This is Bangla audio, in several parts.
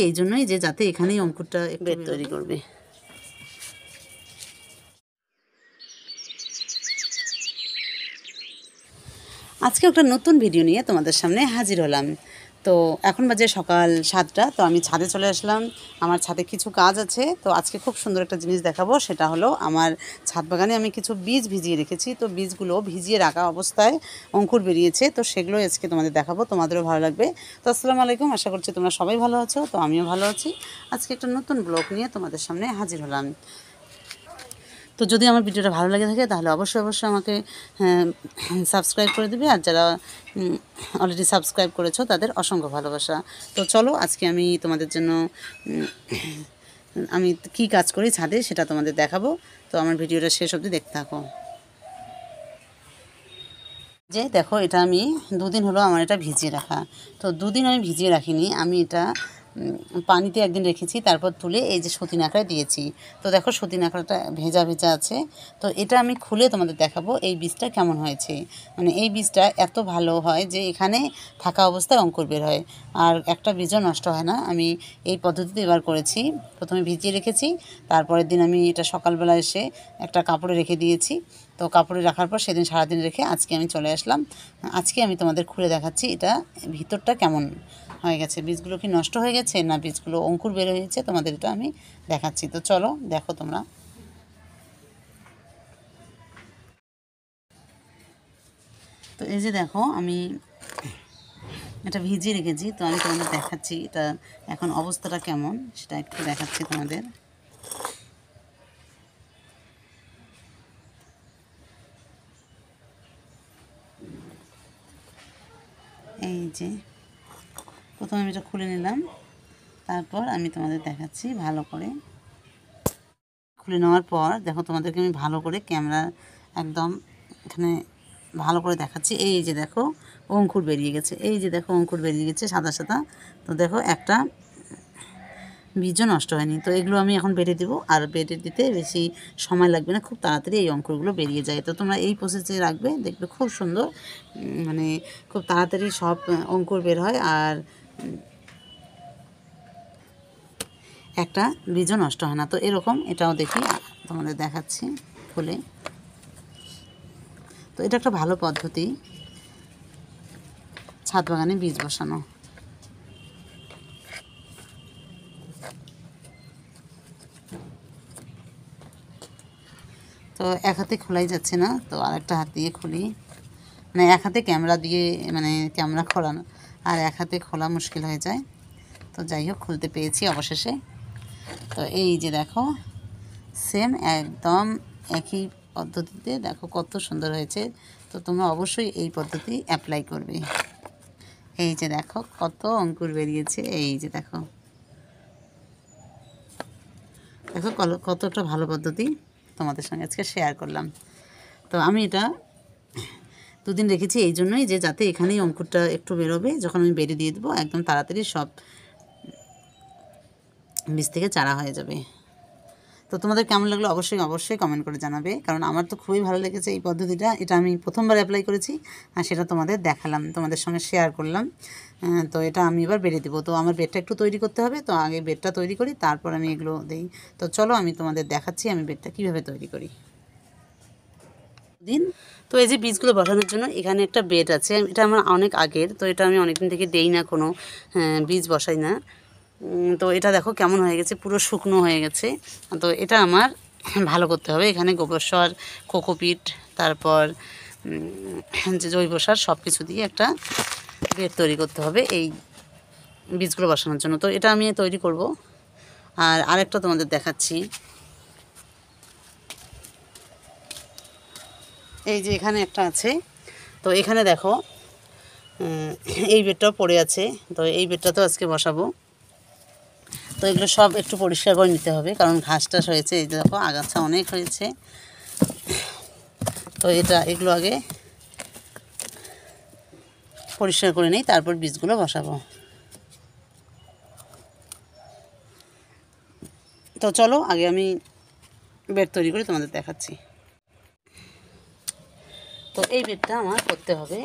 এই জন্যই যে যাতে এখানেই অঙ্কুরটা বেড তৈরি করবে। আজকে একটা নতুন ভিডিও নিয়ে তোমাদের সামনে হাজির হলাম। তো এখন বাজে সকাল 7টা। তো আমি ছাদে চলে আসলাম। আমার ছাদে কিছু কাজ আছে। তো আজকে খুব সুন্দর একটা জিনিস দেখাবো। সেটা হলো আমার ছাদ বাগানে আমি কিছু বীজ ভিজিয়ে রেখেছি। তো বীজগুলো ভিজিয়ে রাখা অবস্থায় অঙ্কুর বেরিয়েছে। তো সেগুলো আজকে তোমাদের দেখাবো, তোমাদেরও ভালো লাগবে। তো আসসালামু আলাইকুম, আশা করছি তোমরা সবাই ভালো আছো। তো আমিও ভালো আছি। আজকে একটা নতুন ব্লগ নিয়ে তোমাদের সামনে হাজির হলাম। তো যদি আমার ভিডিওটা ভালো লাগে থাকে তাহলে অবশ্যই আমাকে সাবস্ক্রাইব করে দেবে। আর যারা অলরেডি সাবস্ক্রাইব করেছো তাদের অসংখ্য ভালোবাসা। তো চলো আজকে আমি তোমাদের জন্য আমি কী কাজ করি ছাদে সেটা তোমাদের দেখাবো। তো আমার ভিডিওটা শেষ অবধি দেখতে থাকো। যে দেখো, এটা আমি দুদিন হলো আমার এটা ভিজিয়ে রাখা। তো দুদিন আমি ভিজিয়ে রাখিনি, আমি এটা পানিতে একদিন রেখেছি, তারপর তুলে এই যে সতীন আঁকড়ায় দিয়েছি। তো দেখো সতীন আঁকড়াটা ভেজা ভেজা আছে। তো এটা আমি খুলে তোমাদের দেখাবো এই বীজটা কেমন হয়েছে। মানে এই বীজটা এত ভালো হয় যে এখানে থাকা অবস্থায় অঙ্কুর বের হয়, আর একটা বীজও নষ্ট হয় না। আমি এই পদ্ধতিতে এবার করেছি। প্রথমে ভিজিয়ে রেখেছি, তারপরের দিন আমি এটা সকালবেলা এসে একটা কাপড়ে রেখে দিয়েছি। তো কাপড়ে রাখার পর সেদিন সারাদিন রেখে আজকে আমি চলে আসলাম। আজকে আমি তোমাদের খুলে দেখাচ্ছি এটা ভিতরটা কেমন হয়ে গেছে, বীজগুলো কি নষ্ট হয়ে গেছে না বীজগুলো অঙ্কুর বের হয়েছে, তোমাদের এটা আমি দেখাচ্ছি। তো চলো দেখো তোমরা। তো এই যে দেখো, আমি এটা ভিজিয়ে রেখেছি। তো আমি তোমাদের দেখাচ্ছি এটা এখন অবস্থাটা কেমন সেটা একটু দেখাচ্ছি তোমাদের। এই যে প্রথমে আমি এটা খুলে নিলাম, তারপর আমি তোমাদের দেখাচ্ছি ভালো করে। খুলে নেওয়ার পর দেখো তোমাদেরকে আমি ভালো করে ক্যামেরা একদম এখানে ভালো করে দেখাচ্ছি। এই যে দেখো অঙ্কুর বেরিয়ে গেছে, এই যে দেখো অঙ্কুর বেরিয়ে গেছে সাদা সাদা। তো দেখো একটা বীজও নষ্ট হয়নি। তো এগুলো আমি এখন বেটে দেবো, আর বেটে দিতে বেশি সময় লাগবে না, খুব তাড়াতাড়ি এই অঙ্কুরগুলো বেরিয়ে যায়। তো তোমরা এই প্রসেসে রাখবে, দেখবে খুব সুন্দর, মানে খুব তাড়াতাড়ি সব অঙ্কুর বের হয়, আর একটা বীজও নষ্ট হয় না। তো এরকম এটাও দেখি তোমাদের দেখাচ্ছি খুলে। তো এটা একটা ভালো পদ্ধতি ছাদ বাগানে বীজ বসানো। তো এক হাতে খোলাই যাচ্ছে না, তো আরেকটা হাত দিয়ে খুলি। মানে এক হাতে ক্যামেরা দিয়ে, মানে ক্যামেরা খোলানো আর এক হাতে খোলা মুশকিল হয়ে যায়। তো যাই হোক, খুলতে পেরেছি অবশেষে। তো এই যে দেখো সেম একদম একই পদ্ধতিতে দেখো কত সুন্দর হয়েছে। তো তোমরা অবশ্যই এই পদ্ধতি অ্যাপ্লাই করবে। এই যে দেখো কত অঙ্কুর বেরিয়েছে, এই যে দেখো দেখো কতটা ভালো পদ্ধতি তোমাদের সঙ্গে আজকে শেয়ার করলাম। তো আমি এটা দুদিন রেখেছি এই জন্যই যে যাতে এখানেই অঙ্কুরটা একটু বেরোবে, যখন আমি বেরিয়ে দিয়ে দেবো একদম তাড়াতাড়ি সব বীজ থেকে চারা হয়ে যাবে। তো তোমাদের কেমন লাগলো অবশ্যই কমেন্ট করে জানাবে, কারণ আমার তো খুবই ভালো লেগেছে এই পদ্ধতিটা। এটা আমি প্রথমবার অ্যাপ্লাই করেছি, আর সেটা তোমাদের দেখালাম, তোমাদের সঙ্গে শেয়ার করলাম। তো এটা আমি এবার বেড়ে দেবো। তো আমার বেডটা একটু তৈরি করতে হবে, তো আগে বেডটা তৈরি করি, তারপর আমি এগুলো দিই। তো চলো আমি তোমাদের দেখাচ্ছি আমি বেডটা কীভাবে তৈরি করি। তো এই যে বীজগুলো বসানোর জন্য এখানে একটা বেড আছে, এটা আমার অনেক আগের। তো এটা আমি অনেকদিন থেকে দেই না, কোনো বীজ বসাই না। তো এটা দেখো কেমন হয়ে গেছে, পুরো শুকনো হয়ে গেছে। তো এটা আমার ভালো করতে হবে। এখানে গোবর সার, কোকোপিট, তারপর যে জৈব সার সব কিছু দিয়ে একটা বেড তৈরি করতে হবে এই বীজগুলো বসানোর জন্য। তো এটা আমি তৈরি করব। আর আরেকটা তোমাদের দেখাচ্ছি। এই যে এখানে একটা আছে, তো এখানে দেখো এই বেডটাও পড়ে আছে। তো এই বেডটাতেও আজকে বসাবো। তো এগুলো সব একটু পরিষ্কার করে নিতে হবে, কারণ ঘাস টাস হয়েছে। এই দেখো আগাছা অনেক হয়েছে। তো এগুলো আগে পরিষ্কার করে নিই, তারপর বীজগুলো বসাবো। তো চলো আগে আমি বেড তৈরি করে তোমাদের দেখাচ্ছি। তো এই বেডটা আমার করতে হবে।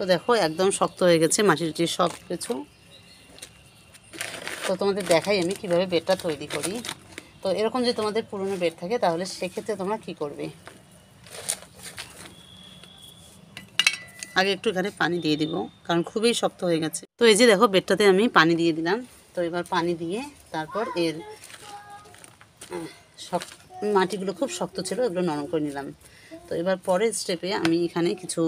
তো দেখো একদম শক্ত হয়ে গেছে মাটিটি সব কিছু। তো তোমাদের দেখাই আমি কিভাবে বেডটা তৈরি করি। তো এরকম যদি তোমাদের পুরনো বেড থাকে তাহলে সেক্ষেত্রে তোমরা কি করবে, আগে একটু এখানে পানি দিয়ে দিব কারণ খুবই শক্ত হয়ে গেছে। তো এই যে দেখো বেডটাতে আমি পানি দিয়ে দিলাম। তো এবার পানি দিয়ে তারপর এর মাটিগুলো খুব শক্ত ছিল, এগুলো নরম করে নিলাম। তো এবার পরের স্টেপে আমি এখানে কিছু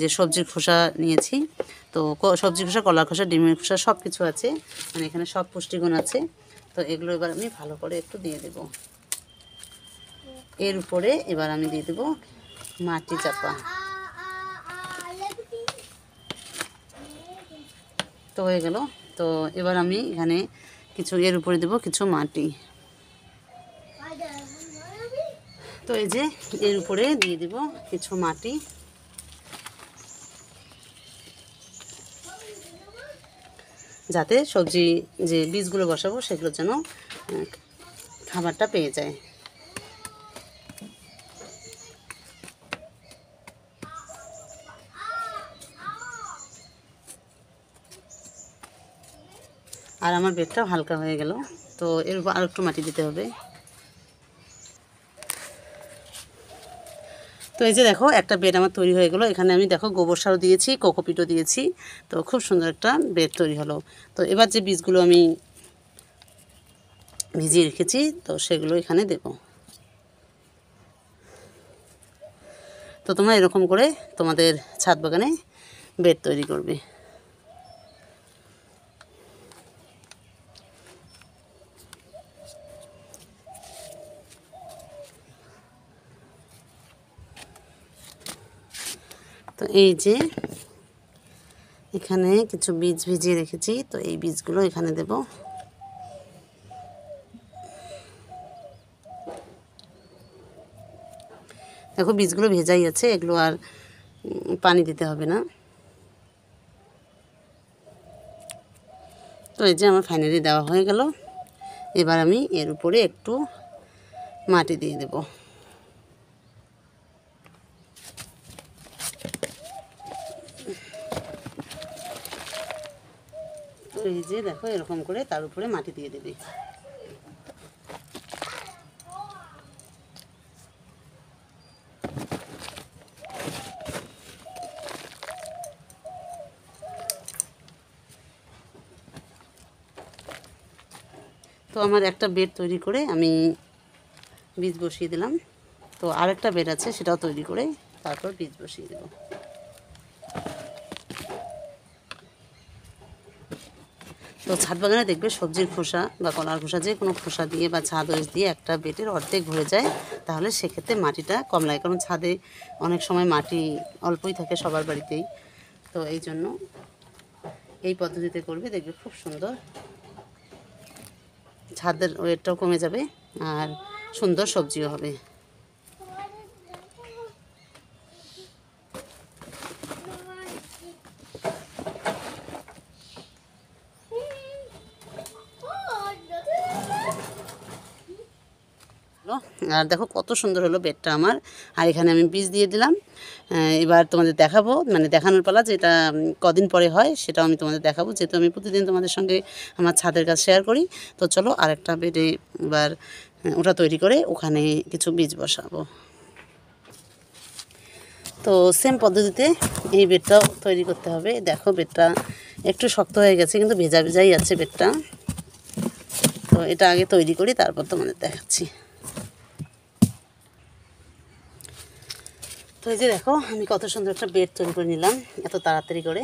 যে সবজির খোসা নিয়েছি। তো সবজির খোসা, কলার খোসা, ডিমের খোসা সব কিছু আছে, মানে এখানে সব পুষ্টিগুণ আছে। তো এগুলো এবার আমি ভালো করে একটু দিয়ে দেব। এর উপরে এবার আমি দিয়ে দেব মাটি চাপা। তো হয়ে গেল। তো এবার আমি এখানে কিছু এর উপরে দেব কিছু মাটি। তো এই যে এর উপরে দিয়ে দেব কিছু মাটি, যাতে সবজি যে বীজগুলো বসাবো সেগুলো যেন খাবারটা পেয়ে যায়। আর আমার বেডটাও হালকা হয়ে গেল। তো এর উপর আর একটু মাটি দিতে হবে। তো এই যে দেখো একটা বেড আমার তৈরি হয়ে গেলো। এখানে আমি দেখো গোবর সারও দিয়েছি, কোকোপিটও দিয়েছি। তো খুব সুন্দর একটা বেড তৈরি হলো। তো এবার যে বীজগুলো আমি ভিজিয়ে রেখেছি তো সেগুলো এখানে দেব। তো তোমরা এরকম করে তোমাদের ছাদ বাগানে বেড তৈরি করবে। তো এই যে এখানে কিছু বীজ ভিজিয়ে রেখেছি, তো এই বীজগুলো এখানে দেব। দেখো বীজগুলো ভেজাই আছে, এগুলো আর পানি দিতে হবে না। তো এই যে আমার ফাইনালি দেওয়া হয়ে গেল। এবার আমি এর উপরে একটু মাটি দিয়ে দেব। তো এই যে দেখো এরকম করে তার উপরে মাটি দিয়ে দেবে। তো আমার একটা বেড তৈরি করে আমি বীজ বসিয়ে দিলাম। তো আরেকটা বেড আছে, সেটাও তৈরি করে তারপর বীজ বসিয়ে দেব। তো ছাদ বাগানে দেখবে সবজির খোসা বা কলার খোসা, যে কোনো খোসা দিয়ে বা ছাদ ওয়েস দিয়ে একটা বেডের অর্ধেক ভরে যায়, তাহলে সেক্ষেত্রে মাটিটা কম লাগে। কারণ ছাদে অনেক সময় মাটি অল্পই থাকে সবার বাড়িতেই। তো এই জন্য এই পদ্ধতিতে করবে, দেখবে খুব সুন্দর, ছাদের ওয়েটটাও কমে যাবে আর সুন্দর সবজিও হবে। আর দেখো কত সুন্দর হলো বেডটা আমার। আর এখানে আমি বীজ দিয়ে দিলাম। এবার তোমাদের দেখাবো, মানে দেখানোর পালা, যেটা কদিন পরে হয় সেটাও আমি তোমাদের দেখাবো, যেহেতু আমি প্রতিদিন তোমাদের সঙ্গে আমার ছাদের কাজ শেয়ার করি। তো চলো আরেকটা বেডে এবার ওটা তৈরি করে ওখানে কিছু বীজ বসাবো। তো সেম পদ্ধতিতে এই বেডটাও তৈরি করতে হবে। দেখো বেডটা একটু শক্ত হয়ে গেছে, কিন্তু ভেজা ভেজাই আছে বেডটা। তো এটা আগে তৈরি করি, তারপর তোমাদের দেখাচ্ছি। তো এই যে দেখো আমি কত সুন্দর একটা বেড তৈরি করে নিলাম এত তাড়াতাড়ি করে।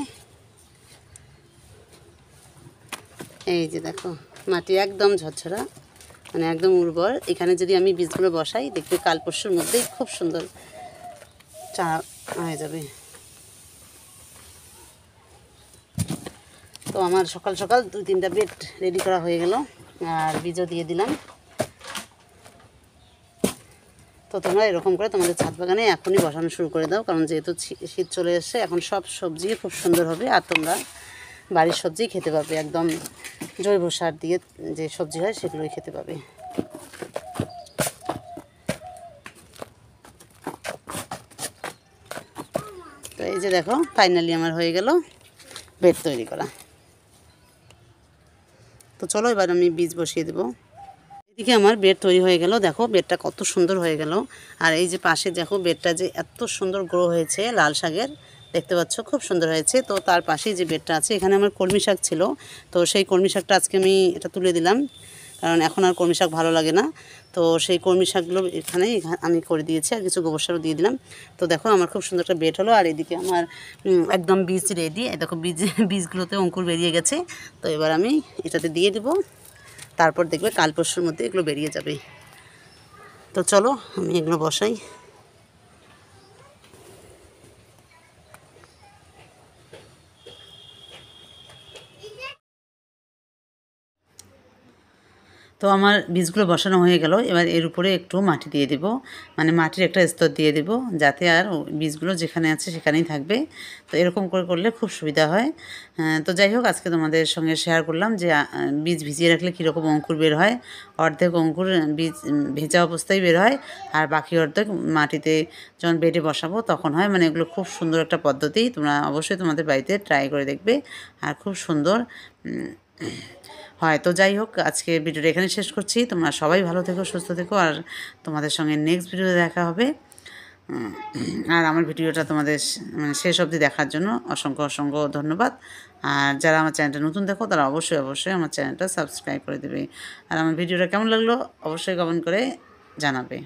এই যে দেখো মাটি একদম ঝরঝরা, মানে একদম উর্বর। এখানে যদি আমি বীজগুলো বসাই দেখবে কাল পরশুর মধ্যেই খুব সুন্দর চারা হয়ে যাবে। তো আমার সকাল সকাল 2-3টা বেড রেডি করা হয়ে গেল, আর বীজও দিয়ে দিলাম। তো তোমরা এরকম করে তোমাদের ছাদ বাগানে এখনই বসানো শুরু করে দাও, কারণ যেহেতু শীত চলে এসছে, এখন সব সবজি খুব সুন্দর হবে আর তোমরা বাড়ির সবজি খেতে পাবে, একদম জৈব সার দিয়ে যে সবজি হয় সেগুলোই খেতে পাবে। তো এই যে দেখো ফাইনালি আমার হয়ে গেল বেড তৈরি করা। তো চলো এবার আমি বীজ বসিয়ে দেবো। এদিকে আমার বেড তৈরি হয়ে গেল, দেখো বেডটা কত সুন্দর হয়ে গেল। আর এই যে পাশে দেখো বেডটা যে এত সুন্দর গ্রো হয়েছে লাল শাকের, দেখতে পাচ্ছ খুব সুন্দর হয়েছে। তো তার পাশেই যে বেডটা আছে, এখানে আমার কলমি শাক ছিল, তো সেই কলমি শাকটা আজকে আমি এটা তুলে দিলাম, কারণ এখন আর কলমি শাক ভালো লাগে না। তো সেই কলমি শাকগুলো এখানেই আমি করে দিয়েছি, আর কিছু গোবর সারও দিয়ে দিলাম। তো দেখো আমার খুব সুন্দর একটা বেড হলো। আর এদিকে আমার একদম বীজ রেডি, দেখো বীজগুলোতে অঙ্কুর বেরিয়ে গেছে। তো এবার আমি এটাতে দিয়ে দেবো, তারপর দেখবে কাল পরশুর মধ্যে এগুলো বেরিয়ে যাবে। তো চলো আমি এগুলো বসাই। তো আমার বীজগুলো বসানো হয়ে গেল, এবার এর উপরে একটু মাটি দিয়ে দেব, মানে মাটির একটা স্তর দিয়ে দেব, যাতে আর বীজগুলো যেখানে আছে সেখানেই থাকবে। তো এরকম করে করলে খুব সুবিধা হয়। তো যাই হোক, আজকে তোমাদের সঙ্গে শেয়ার করলাম যে বীজ ভিজিয়ে রাখলে কীরকম অঙ্কুর বের হয়। অর্ধেক অঙ্কুর বীজ ভেজা অবস্থায় বের হয়, আর বাকি অর্ধেক মাটিতে যখন বেডে বসাবো তখন হয়। মানে এগুলো খুব সুন্দর একটা পদ্ধতি, তোমরা অবশ্যই তোমাদের বাড়িতে ট্রাই করে দেখবে, আর খুব সুন্দর হয়। তো যাই হোক, আজকে ভিডিওটা এখানে শেষ করছি। তোমরা সবাই ভালো থেকো, সুস্থ থেকো, আর তোমাদের সঙ্গে নেক্সট ভিডিওতে দেখা হবে। আর আমার ভিডিওটা তোমাদের মানে শেষ অবধি দেখার জন্য অসংখ্য অসংখ্য ধন্যবাদ। আর যারা আমার চ্যানেলটা নতুন দেখো তারা অবশ্যই অবশ্যই আমার চ্যানেলটা সাবস্ক্রাইব করে দেবে। আর আমার ভিডিওটা কেমন লাগলো অবশ্যই কমেন্ট করে জানাবে।